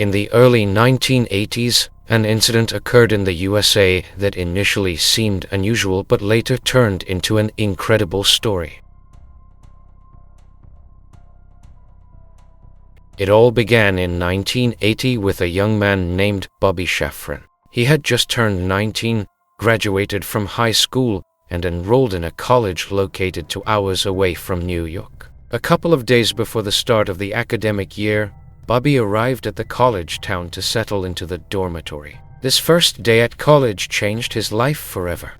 In the early 1980s, an incident occurred in the USA that initially seemed unusual but later turned into an incredible story. It all began in 1980 with a young man named Bobby Shafran. He had just turned 19, graduated from high school, and enrolled in a college located 2 hours away from New York. A couple of days before the start of the academic year, Bobby arrived at the college town to settle into the dormitory. This first day at college changed his life forever.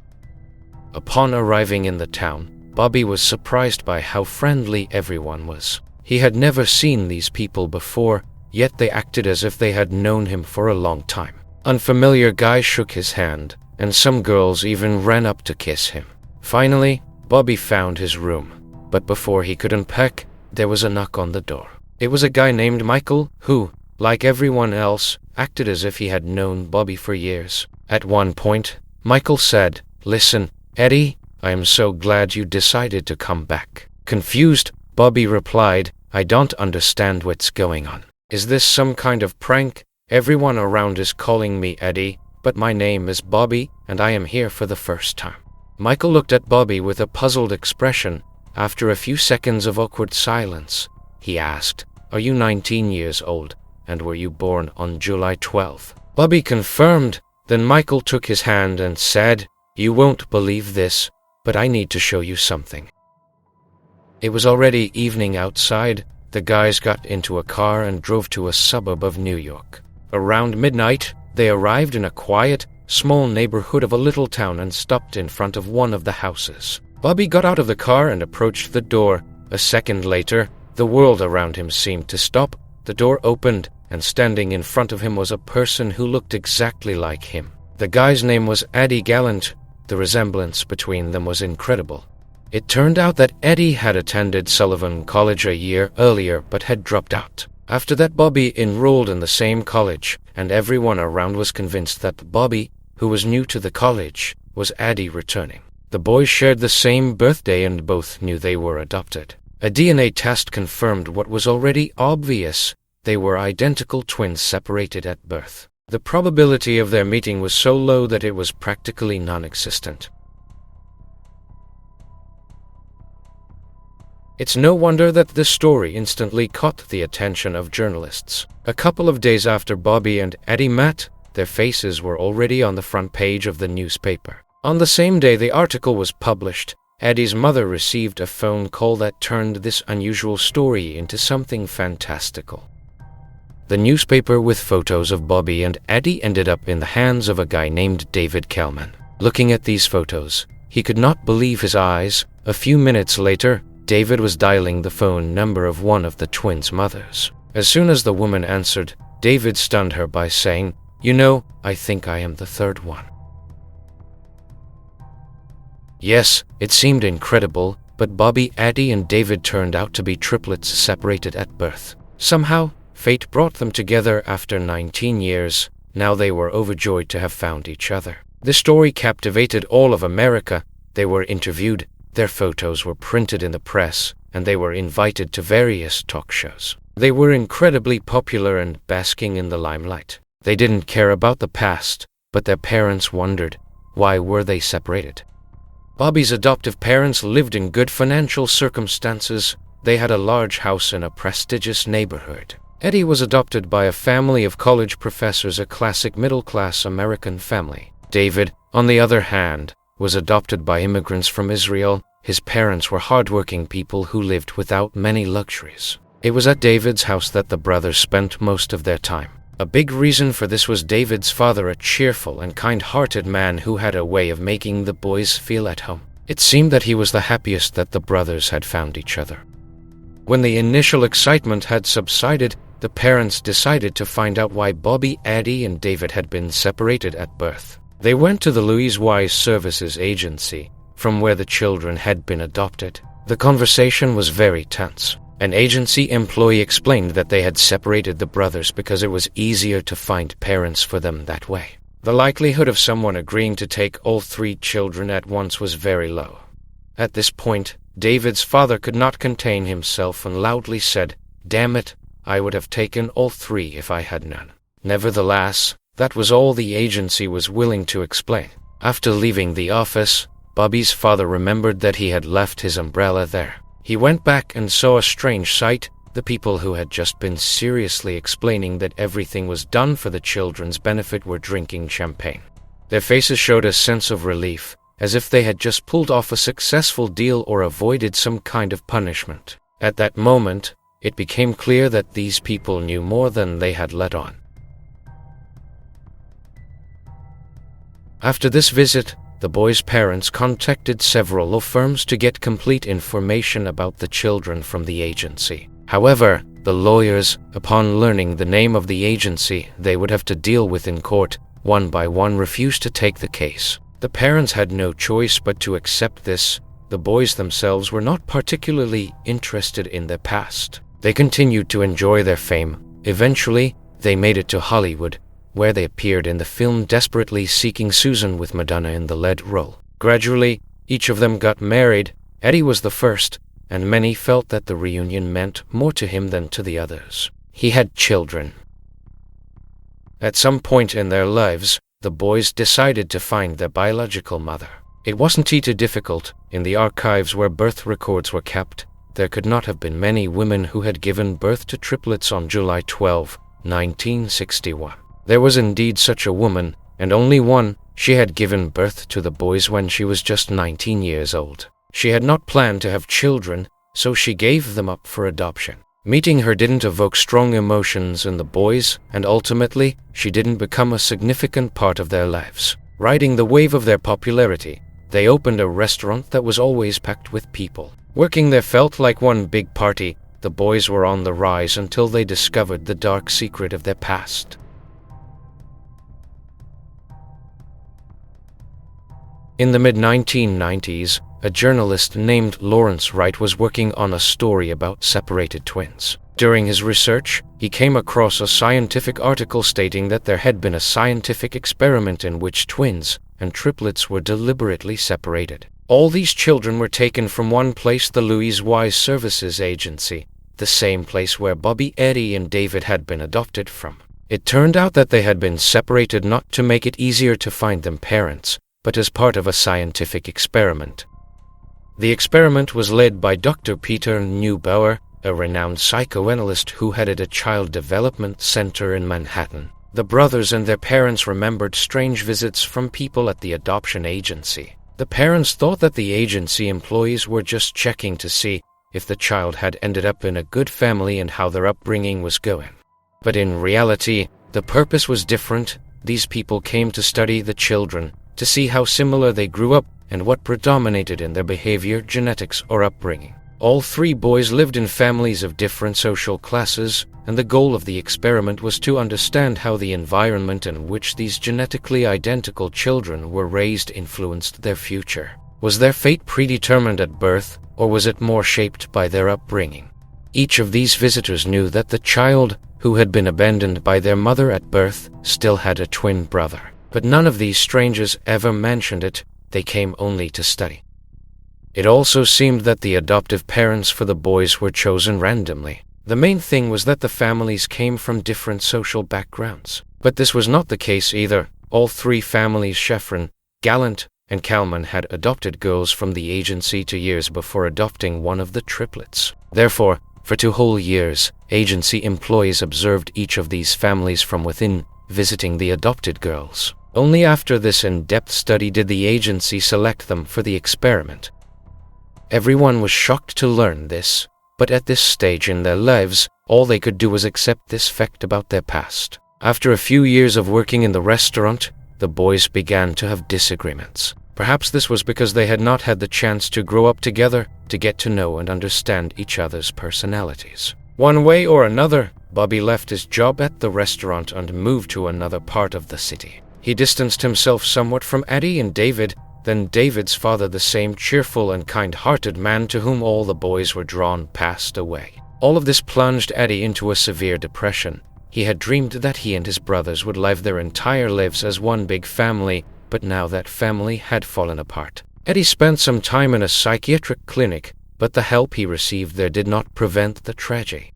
Upon arriving in the town, Bobby was surprised by how friendly everyone was. He had never seen these people before, yet they acted as if they had known him for a long time. Unfamiliar guys shook his hand, and some girls even ran up to kiss him. Finally, Bobby found his room, but before he could unpack, there was a knock on the door. It was a guy named Michael who, like everyone else, acted as if he had known Bobby for years. At one point, Michael said, "Listen, Eddie, I am so glad you decided to come back." Confused, Bobby replied, "I don't understand what's going on. Is this some kind of prank? Everyone around is calling me Eddie, but my name is Bobby, and I am here for the first time." Michael looked at Bobby with a puzzled expression. After a few seconds of awkward silence, he asked, "Are you 19 years old, and were you born on July 12th? Bobby confirmed. Then Michael took his hand and said, "You won't believe this, but I need to show you something." It was already evening outside. The guys got into a car and drove to a suburb of New York. Around midnight, they arrived in a quiet, small neighborhood of a little town and stopped in front of one of the houses. Bobby got out of the car and approached the door. A second later, the world around him seemed to stop. The door opened, and standing in front of him was a person who looked exactly like him. The guy's name was Eddy Gallant. The resemblance between them was incredible. It turned out that Eddie had attended Sullivan College a year earlier but had dropped out. After that, Bobby enrolled in the same college, and everyone around was convinced that Bobby, who was new to the college, was Eddie returning. The boys shared the same birthday and both knew they were adopted. A DNA test confirmed what was already obvious. They were identical twins separated at birth. The probability of their meeting was so low that it was practically non-existent. It's no wonder that this story instantly caught the attention of journalists. A couple of days after Bobby and Eddie met, their faces were already on the front page of the newspaper. On the same day the article was published, Eddie's mother received a phone call that turned this unusual story into something fantastical. The newspaper with photos of Bobby and Eddie ended up in the hands of a guy named David Kellman. Looking at these photos, he could not believe his eyes. A few minutes later, David was dialing the phone number of one of the twins' mothers. As soon as the woman answered, David stunned her by saying, "You know, I think I am the third one." Yes, it seemed incredible, but Bobby, Eddie, and David turned out to be triplets separated at birth. Somehow, fate brought them together after 19 years. Now they were overjoyed to have found each other. The story captivated all of America. They were interviewed, their photos were printed in the press, and they were invited to various talk shows. They were incredibly popular and basking in the limelight. They didn't care about the past, but their parents wondered, why were they separated? Bobby's adoptive parents lived in good financial circumstances. They had a large house in a prestigious neighborhood. Eddie was adopted by a family of college professors, a classic middle-class American family. David, on the other hand, was adopted by immigrants from Israel. His parents were hardworking people who lived without many luxuries. It was at David's house that the brothers spent most of their time. A big reason for this was David's father, a cheerful and kind-hearted man who had a way of making the boys feel at home. It seemed that he was the happiest that the brothers had found each other. When the initial excitement had subsided, the parents decided to find out why Bobby, Eddie, and David had been separated at birth. They went to the Louise Wise Services Agency, from where the children had been adopted. The conversation was very tense. An agency employee explained that they had separated the brothers because it was easier to find parents for them that way. The likelihood of someone agreeing to take all 3 children at once was very low. At this point, David's father could not contain himself and loudly said, "Damn it, I would have taken all three if I had none. Nevertheless, that was all the agency was willing to explain. After leaving the office, Bobby's father remembered that he had left his umbrella there. He went back and saw a strange sight. The people who had just been seriously explaining that everything was done for the children's benefit were drinking champagne. Their faces showed a sense of relief, as if they had just pulled off a successful deal or avoided some kind of punishment. At that moment, it became clear that these people knew more than they had let on. After this visit, the boys' parents contacted several law firms to get complete information about the children from the agency. However, the lawyers, upon learning the name of the agency they would have to deal with in court, one by one refused to take the case. The parents had no choice but to accept this. The boys themselves were not particularly interested in their past. They continued to enjoy their fame. Eventually, they made it to Hollywood, where they appeared in the film Desperately Seeking Susan with Madonna in the lead role. Gradually, each of them got married. Eddy was the first, and many felt that the reunion meant more to him than to the others. He had children. At some point in their lives, the boys decided to find their biological mother. It wasn't too difficult. In the archives where birth records were kept, there could not have been many women who had given birth to triplets on July 12, 1961. There was indeed such a woman, and only one. She had given birth to the boys when she was just 19 years old. She had not planned to have children, so she gave them up for adoption. Meeting her didn't evoke strong emotions in the boys, and ultimately, she didn't become a significant part of their lives. Riding the wave of their popularity, they opened a restaurant that was always packed with people. Working there felt like one big party. The boys were on the rise until they discovered the dark secret of their past. In the mid-1990s, a journalist named Lawrence Wright was working on a story about separated twins. During his research, he came across a scientific article stating that there had been a scientific experiment in which twins and triplets were deliberately separated. All these children were taken from one place, the Louise Wise Services Agency, the same place where Bobby, Eddy, and David had been adopted from. It turned out that they had been separated not to make it easier to find them parents, but as part of a scientific experiment. The experiment was led by Dr. Peter Neubauer, a renowned psychoanalyst who headed a child development center in Manhattan. The brothers and their parents remembered strange visits from people at the adoption agency. The parents thought that the agency employees were just checking to see if the child had ended up in a good family and how their upbringing was going. But in reality, the purpose was different. These people came to study the children, to see how similar they grew up and what predominated in their behavior, genetics, or upbringing. All three boys lived in families of different social classes, and the goal of the experiment was to understand how the environment in which these genetically identical children were raised influenced their future. Was their fate predetermined at birth, or was it more shaped by their upbringing? Each of these visitors knew that the child, who had been abandoned by their mother at birth, still had a twin brother. But none of these strangers ever mentioned it. They came only to study. It also seemed that the adoptive parents for the boys were chosen randomly. The main thing was that the families came from different social backgrounds. But this was not the case either. All three families, Shafran, Gallant, and Kellman, had adopted girls from the agency 2 years before adopting one of the triplets. Therefore, for 2 whole years, agency employees observed each of these families from within, visiting the adopted girls. Only after this in-depth study did the agency select them for the experiment. Everyone was shocked to learn this, but at this stage in their lives, all they could do was accept this fact about their past. After a few years of working in the restaurant, the boys began to have disagreements. Perhaps this was because they had not had the chance to grow up together, to get to know and understand each other's personalities. One way or another, Bobby left his job at the restaurant and moved to another part of the city. He distanced himself somewhat from Eddy and David. Then David's father, the same cheerful and kind-hearted man to whom all the boys were drawn, passed away. All of this plunged Eddy into a severe depression. He had dreamed that he and his brothers would live their entire lives as one big family, but now that family had fallen apart. Eddy spent some time in a psychiatric clinic, but the help he received there did not prevent the tragedy.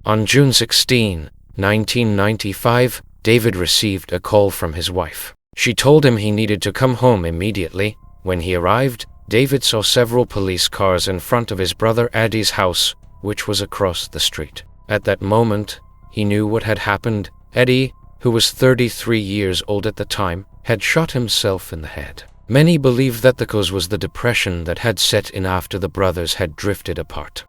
On June 16, 1995, David received a call from his wife. She told him he needed to come home immediately. When he arrived, David saw several police cars in front of his brother Eddy's house, which was across the street. At that moment, he knew what had happened. Eddy, who was 33 years old at the time, had shot himself in the head. Many believe that the cause was the depression that had set in after the brothers had drifted apart.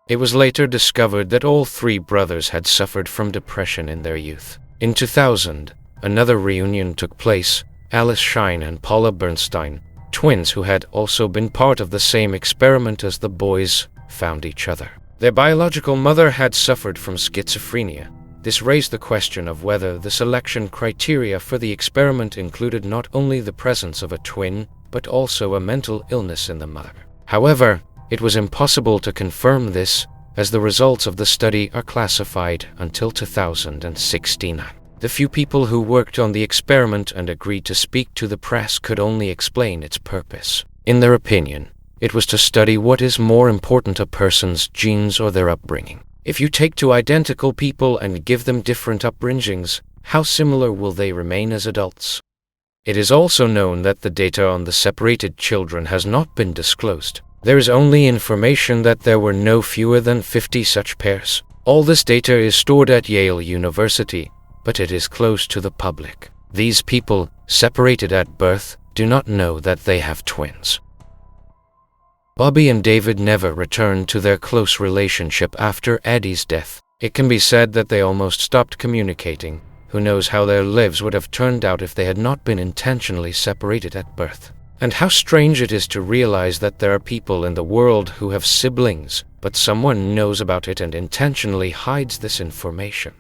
It was later discovered that all three brothers had suffered from depression in their youth. In 2000, another reunion took place. Alice Shine and Paula Bernstein, twins who had also been part of the same experiment as the boys, found each other. Their biological mother had suffered from schizophrenia. This raised the question of whether the selection criteria for the experiment included not only the presence of a twin, but also a mental illness in the mother. However, it was impossible to confirm this, as the results of the study are classified until 2016. The few people who worked on the experiment and agreed to speak to the press could only explain its purpose. In their opinion, it was to study what is more important, a person's genes or their upbringing. If you take two identical people and give them different upbringings, how similar will they remain as adults? It is also known that the data on the separated children has not been disclosed. There is only information that there were no fewer than 50 such pairs. All this data is stored at Yale University, but it is closed to the public. These people, separated at birth, do not know that they have twins. Bobby and David never returned to their close relationship after Eddy's death. It can be said that they almost stopped communicating. Who knows how their lives would have turned out if they had not been intentionally separated at birth. And how strange it is to realize that there are people in the world who have siblings, but someone knows about it and intentionally hides this information.